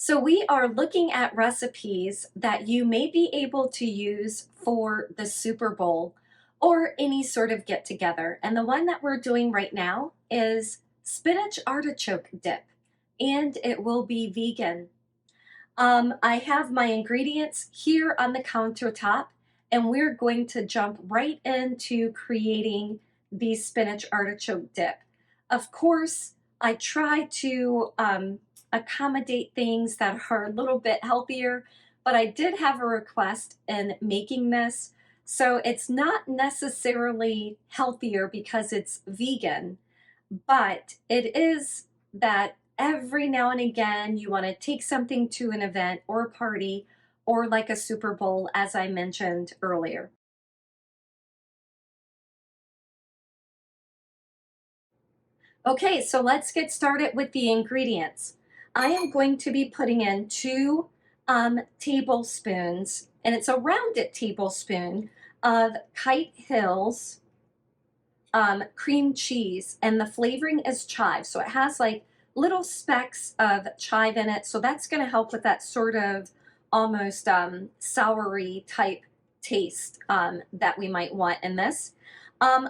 So we are looking at recipes that you may be able to use for the Super Bowl or any sort of get together. And the one that we're doing right now is spinach artichoke dip, and it will be vegan. I have my ingredients here on the countertop, and we're going to jump right into creating the spinach artichoke dip. Of course, I try to accommodate things that are a little bit healthier, but I did have a request in making this. So it's not necessarily healthier because it's vegan, but it is that every now and again you want to take something to an event or a party or like a Super Bowl, as I mentioned earlier. Okay, so let's get started with the ingredients. I am going to be putting in 2 tablespoons, and it's a rounded tablespoon of Kite Hills cream cheese, and the flavoring is chive. So it has like little specks of chive in it. So that's going to help with that sort of almost soury type taste that we might want in this. Um,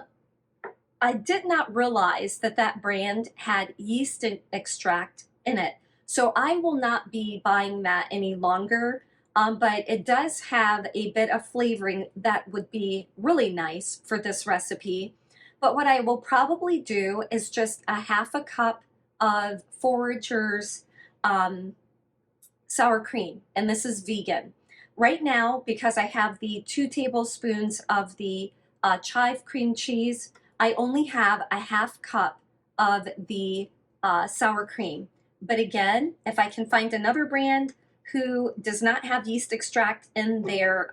I did not realize that that brand had yeast extract in it. So I will not be buying that any longer. But it does have a bit of flavoring that would be really nice for this recipe. But what I will probably do is just a half a cup of Forager's sour cream, and this is vegan. Right now, because I have the 2 tablespoons of the Chive Cream Cheese, I only have a half cup of the sour cream. But again, if I can find another brand who does not have yeast extract in their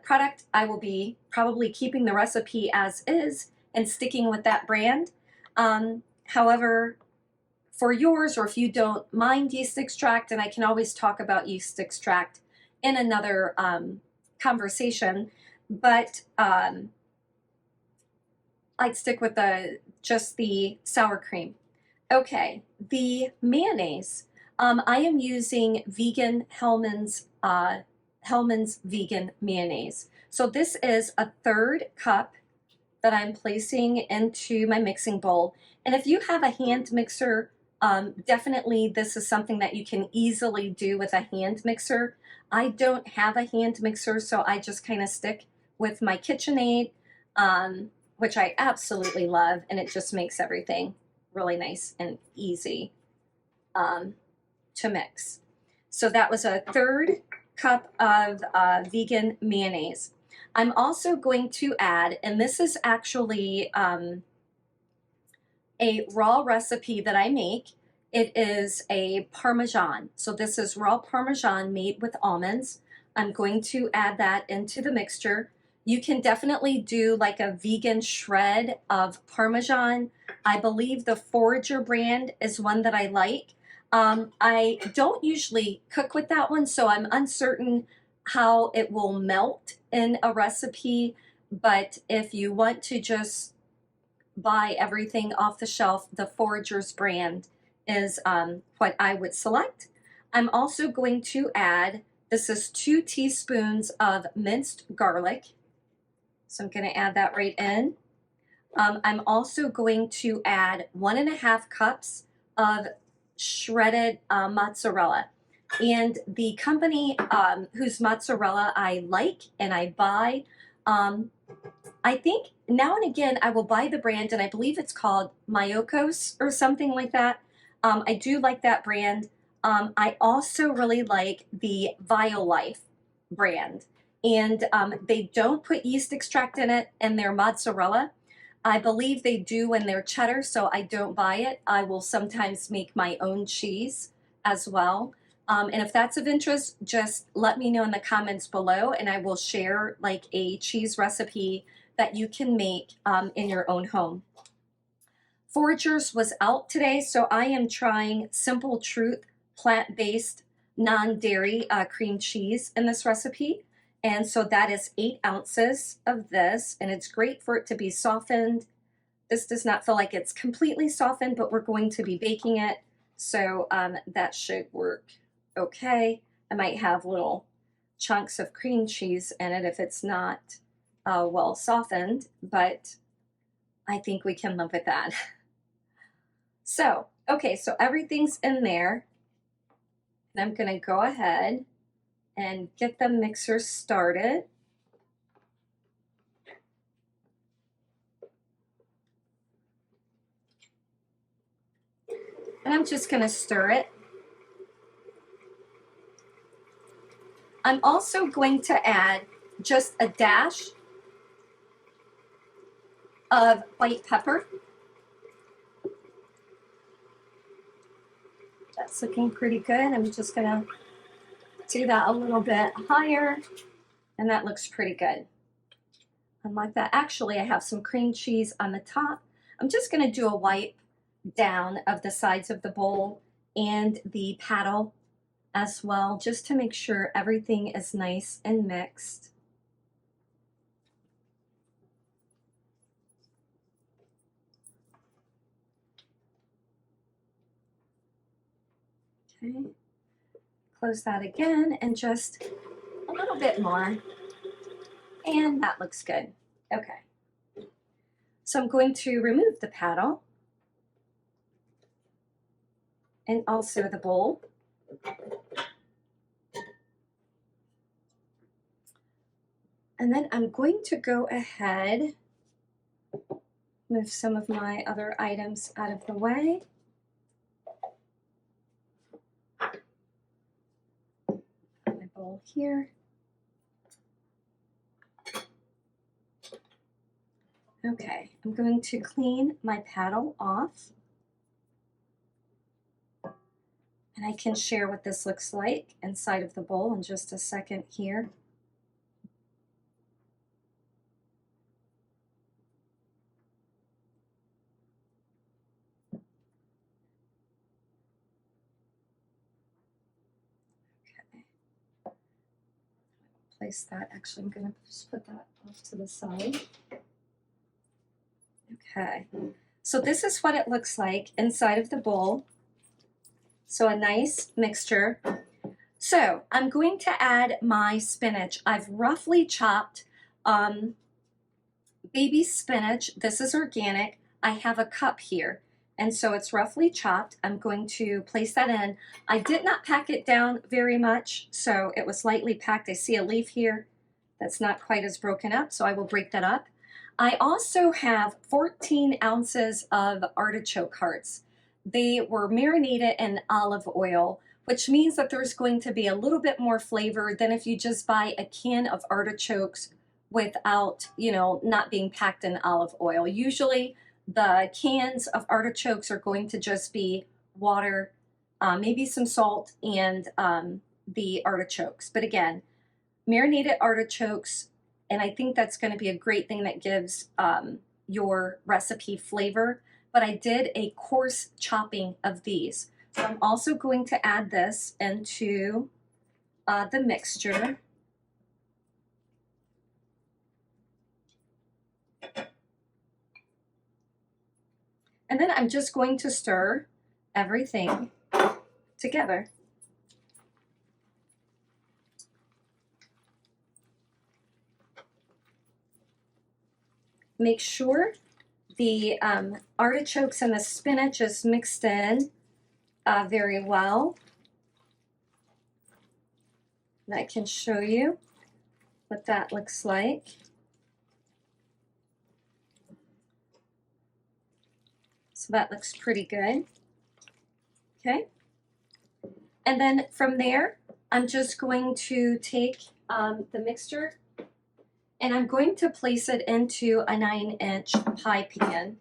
product, I will be probably keeping the recipe as is and sticking with that brand. However, for yours, or if you don't mind yeast extract, and I can always talk about yeast extract in another conversation, but I'd stick with just the sour cream. Okay, the mayonnaise. I am using vegan Hellman's vegan mayonnaise. So this is a 1/3 cup that I'm placing into my mixing bowl. And if you have a hand mixer, definitely this is something that you can easily do with a hand mixer. I don't have a hand mixer, so I just kind of stick with my KitchenAid, which I absolutely love, and it just makes everything really nice and easy to mix. So that was a 1/3 cup of vegan mayonnaise. I'm also going to add, and this is actually a raw recipe that I make. It is a Parmesan. So this is raw Parmesan made with almonds. I'm going to add that into the mixture. You can definitely do like a vegan shred of Parmesan. I believe the Forager brand is one that I like. I don't usually cook with that one, so I'm uncertain how it will melt in a recipe. But if you want to just buy everything off the shelf, the Forager's brand is what I would select. I'm also going to add, this is 2 teaspoons of minced garlic. So I'm going to add that right in. I'm also going to add 1.5 cups of shredded mozzarella. And the company whose mozzarella I like and I buy, I think now and again I will buy the brand, and I believe it's called Myokos or something like that. I do like that brand. I also really like the Violife brand, and they don't put yeast extract in it in their mozzarella. I believe they do in their cheddar, so I don't buy it. I will sometimes make my own cheese as well. And if that's of interest, just let me know in the comments below, and I will share like a cheese recipe that you can make in your own home. Forager's was out today, so I am trying Simple Truth plant-based non-dairy cream cheese in this recipe. And so that is 8 ounces of this, and it's great for it to be softened. This does not feel like it's completely softened, but we're going to be baking it. So that should work okay. I might have little chunks of cream cheese in it if it's not well softened, but I think we can live with that. So, okay, so everything's in there. And I'm gonna go ahead and get the mixer started. And I'm just gonna stir it. I'm also going to add just a dash of white pepper. That's looking pretty good. I'm just gonna do that a little bit higher, and that looks pretty good. And like that, actually I have some cream cheese on the top. I'm just gonna do a wipe down of the sides of the bowl and the paddle as well, just to make sure everything is nice and mixed. Okay, close that again and just a little bit more, and that looks good. Okay, so I'm going to remove the paddle and also the bowl. And then I'm going to go ahead, move some of my other items out of the way. My bowl here. Okay, I'm going to clean my paddle off. And I can share what this looks like inside of the bowl in just a second here. Okay. Place that, actually I'm gonna just put that off to the side. Okay, so this is what it looks like inside of the bowl. So a nice mixture. So I'm going to add my spinach. I've roughly chopped baby spinach. This is organic. I have a cup here, and so it's roughly chopped. I'm going to place that in. I did not pack it down very much, so it was lightly packed. I see a leaf here that's not quite as broken up, so I will break that up. I also have 14 ounces of artichoke hearts. They were marinated in olive oil, which means that there's going to be a little bit more flavor than if you just buy a can of artichokes without, you know, not being packed in olive oil. Usually the cans of artichokes are going to just be water, maybe some salt, and the artichokes. But again, marinated artichokes, and I think that's going to be a great thing that gives your recipe flavor. But I did a coarse chopping of these. So I'm also going to add this into the mixture. And then I'm just going to stir everything together. Make sure the artichokes and the spinach is mixed in very well. And I can show you what that looks like. So that looks pretty good. Okay. And then from there, I'm just going to take the mixture and I'm going to place it into a 9-inch pie pan.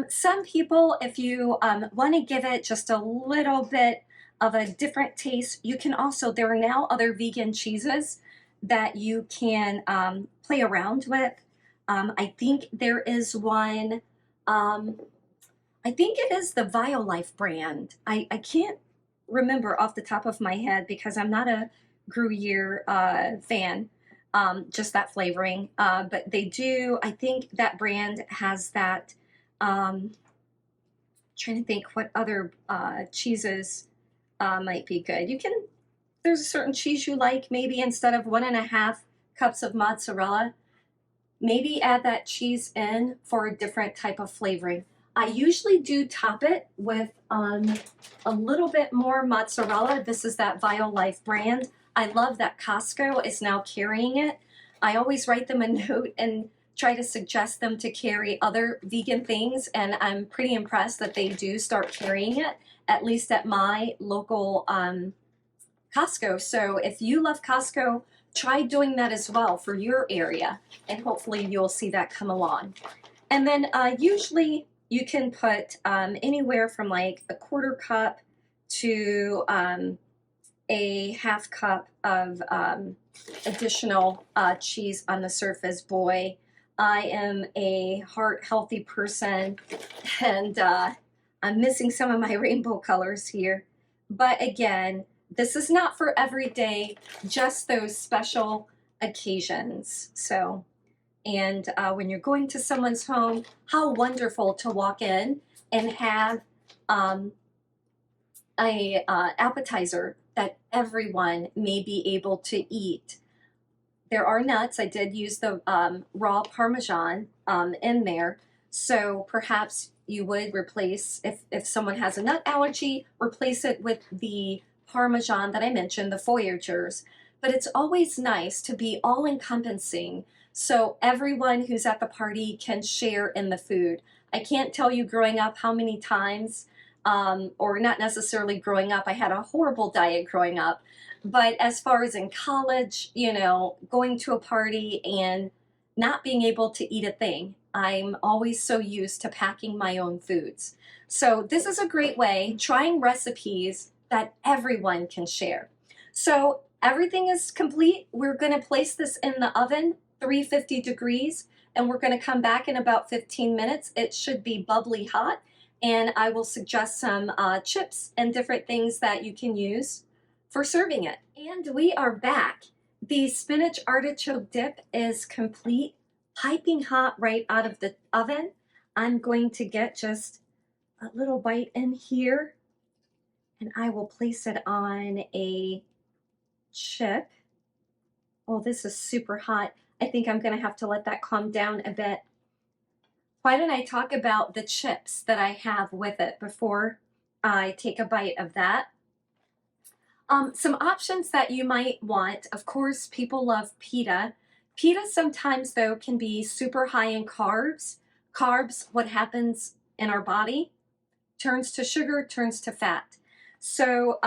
Some people, if you want to give it just a little bit of a different taste, you can also, there are now other vegan cheeses that you can play around with. I think there is one, I think it is the Violife brand. I can't remember off the top of my head because I'm not a Gruyere fan, just that flavoring. But they do, I think that brand has that. Trying to think what other cheeses might be good. You can, there's a certain cheese you like, maybe instead of 1.5 cups of mozzarella, maybe add that cheese in for a different type of flavoring. I usually do top it with a little bit more mozzarella. This is that Violife brand. I love that Costco is now carrying it. I always write them a note and try to suggest them to carry other vegan things, and I'm pretty impressed that they do start carrying it, at least at my local Costco. So if you love Costco, try doing that as well for your area, and hopefully you'll see that come along. And then usually you can put anywhere from like a 1/4 cup to a 1/2 cup of additional cheese on the surface. Boy, I am a heart healthy person, and I'm missing some of my rainbow colors here. But again, this is not for every day, just those special occasions. So, and when you're going to someone's home, how wonderful to walk in and have a appetizer that everyone may be able to eat. There are nuts. I did use the raw Parmesan in there. So perhaps you would replace, if someone has a nut allergy, replace it with the Parmesan that I mentioned, the Foyagers. But it's always nice to be all-encompassing so everyone who's at the party can share in the food. I can't tell you growing up how many times, or not necessarily growing up, I had a horrible diet growing up. But as far as in college, you know, going to a party and not being able to eat a thing, I'm always so used to packing my own foods. So this is a great way, trying recipes that everyone can share. So everything is complete. We're going to place this in the oven, 350 degrees, and we're going to come back in about 15 minutes. It should be bubbly hot, and I will suggest some chips and different things that you can use for serving it. And we are back. The spinach artichoke dip is complete, piping hot right out of the oven. I'm going to get just a little bite in here, and I will place it on a chip. Oh, this is super hot. I think I'm going to have to let that calm down a bit. Why don't I talk about the chips that I have with it before I take a bite of that? Some options that you might want, of course, people love pita. Pita sometimes, though, can be super high in carbs. Carbs, what happens in our body, turns to sugar, turns to fat. So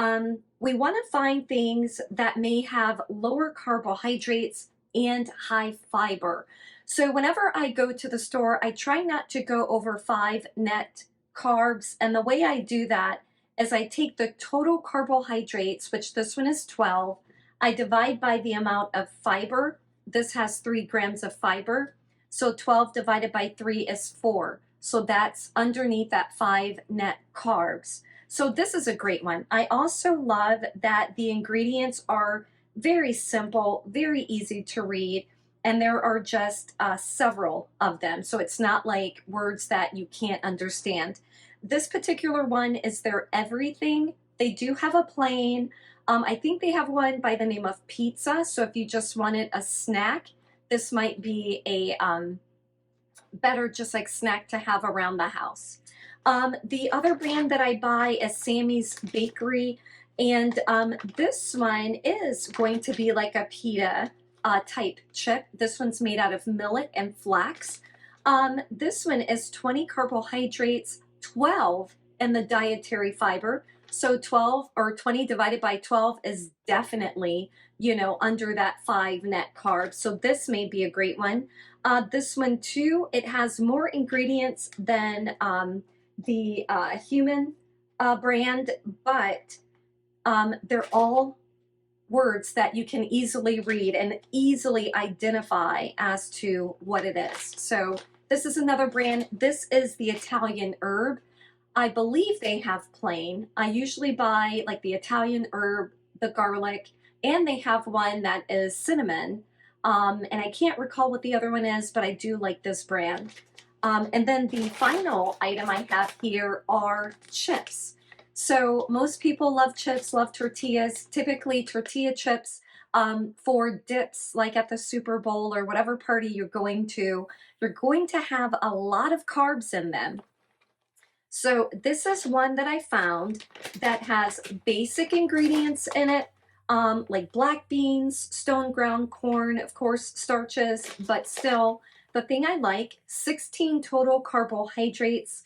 we want to find things that may have lower carbohydrates and high fiber. So whenever I go to the store, I try not to go over 5 net carbs. And the way I do that is I take the total carbohydrates, which this one is 12, I divide by the amount of fiber. This has 3 grams of fiber. So 12 divided by 3 is 4. So that's underneath that 5 net carbs. So this is a great one. I also love that the ingredients are very simple, very easy to read, and there are just several of them. So it's not like words that you can't understand. This particular one is their everything. They do have a plain. I think they have one by the name of pizza. So if you just wanted a snack, this might be a better just like snack to have around the house. The other brand that I buy is Sammy's Bakery, and this one is going to be like a pita type chip. This one's made out of millet and flax. This one is 20 carbohydrates, 12 in the dietary fiber. So 12 or 20 divided by 12 is definitely, you know, under that 5 net carbs. So this may be a great one. This one too, it has more ingredients than the human brand, but they're all words that you can easily read and easily identify as to what it is. So this is another brand. This is the Italian herb. I believe they have plain. I usually buy like the Italian herb, the garlic, and they have one that is cinnamon. And I can't recall what the other one is, but I do like this brand. And then the final item I have here are chips. So most people love chips, love tortillas, typically tortilla chips for dips like at the Super Bowl or whatever party you're going to have a lot of carbs in them. So this is one that I found that has basic ingredients in it, like black beans, stone ground corn, of course, starches, but still, the thing I like, 16 total carbohydrates,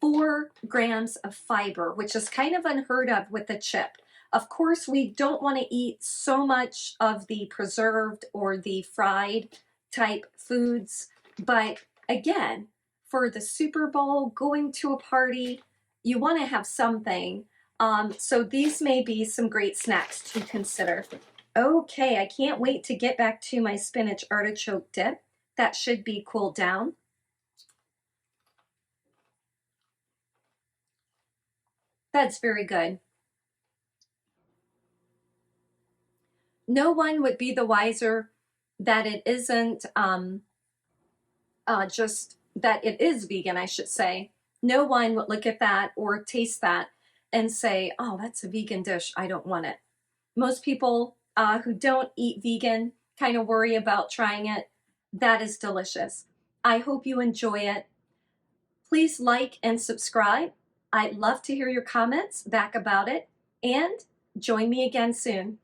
4 grams of fiber, which is kind of unheard of with a chip. Of course, we don't want to eat so much of the preserved or the fried type foods, but again, for the Super Bowl, going to a party, you want to have something. So these may be some great snacks to consider. Okay, I can't wait to get back to my spinach artichoke dip. That should be cooled down. That's very good. No one would be the wiser that it isn't just that it is vegan, I should say. No one would look at that or taste that and say, oh, that's a vegan dish. I don't want it. Most people who don't eat vegan kind of worry about trying it. That is delicious. I hope you enjoy it. Please like and subscribe. I'd love to hear your comments back about it, and join me again soon.